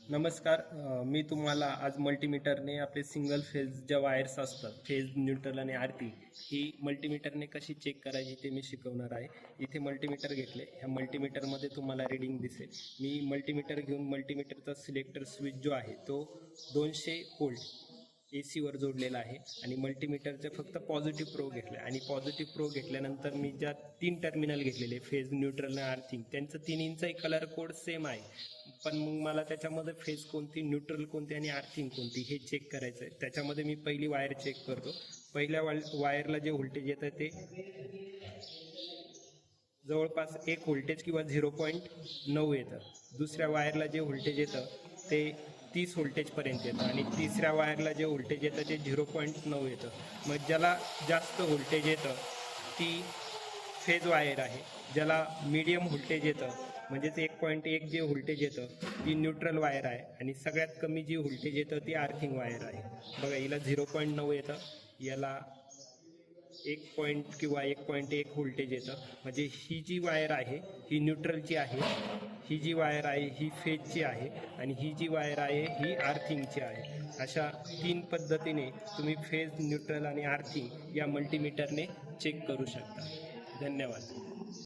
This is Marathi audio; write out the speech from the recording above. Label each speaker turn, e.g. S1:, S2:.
S1: नमस्कार. मी तुम्हाला आज मल्टीमीटरने आपले सिंगल फेज ज्या वायर्स असतात, फेज, न्यूट्रल आणि आरती, ही मल्टीमीटरने कशी चेक करायची ते मी शिकवणार आहे. इथे मल्टीमीटर घेतले. ह्या मल्टीमीटरमध्ये तुम्हाला रीडिंग दिसेल. मी मल्टीमीटर घेऊन मल्टीमीटरचा सिलेक्टर स्विच जो आहे तो 200 व्होल्ट AC वर जोडलेला आहे आणि मल्टीमीटरचे फक्त पॉझिटिव्ह प्रो घेतले आणि पॉझिटिव्ह प्रो घेतल्यानंतर मी ज्या 3 टर्मिनल घेतलेले फेज, न्यूट्रल आणि आर्थिंग, त्यांचं तिन्हींचाही कलर कोड सेम आहे. पण मग मला त्याच्यामध्ये फेज कोणती, न्यूट्रल कोणती आणि आर्थिंग कोणती हे चेक करायचं आहे. त्याच्यामध्ये मी पहिली वायर चेक करतो. पहिल्या वायरला जे व्होल्टेज येतं ते जवळपास 1 व्होल्टेज किंवा 0.9 येतं. दुसऱ्या वायरला जे व्होल्टेज येतं ते 30 व्होल्टेजपर्यंत येतं आणि तिसऱ्या वायरला जे व्होल्टेज येतं ते 0.9 येतं. मग ज्याला जास्त व्होल्टेज येतं ती फेज वायर आहे. ज्याला मीडियम व्होल्टेज येतं म्हणजेच 1.1 जे व्होल्टेज येतं ती न्यूट्रल वायर आहे आणि सगळ्यात कमी जी व्होल्टेज येतं ती आर्थिंग वायर आहे. बघा, हिला 0.9 येतं, याला 1.1 व्होल्टेज येतं. म्हणजे ही जी वायर आहे ही न्यूट्रलची आहे, ही जी वायर आहे ही फेजची आहे आणि ही जी वायर आहे ही आर्थिंगची आहे. अशा 3 पद्धतीने तुम्ही फेज, न्यूट्रल आणि आर्थिंग या मल्टीमीटरने चेक करू शकता. धन्यवाद.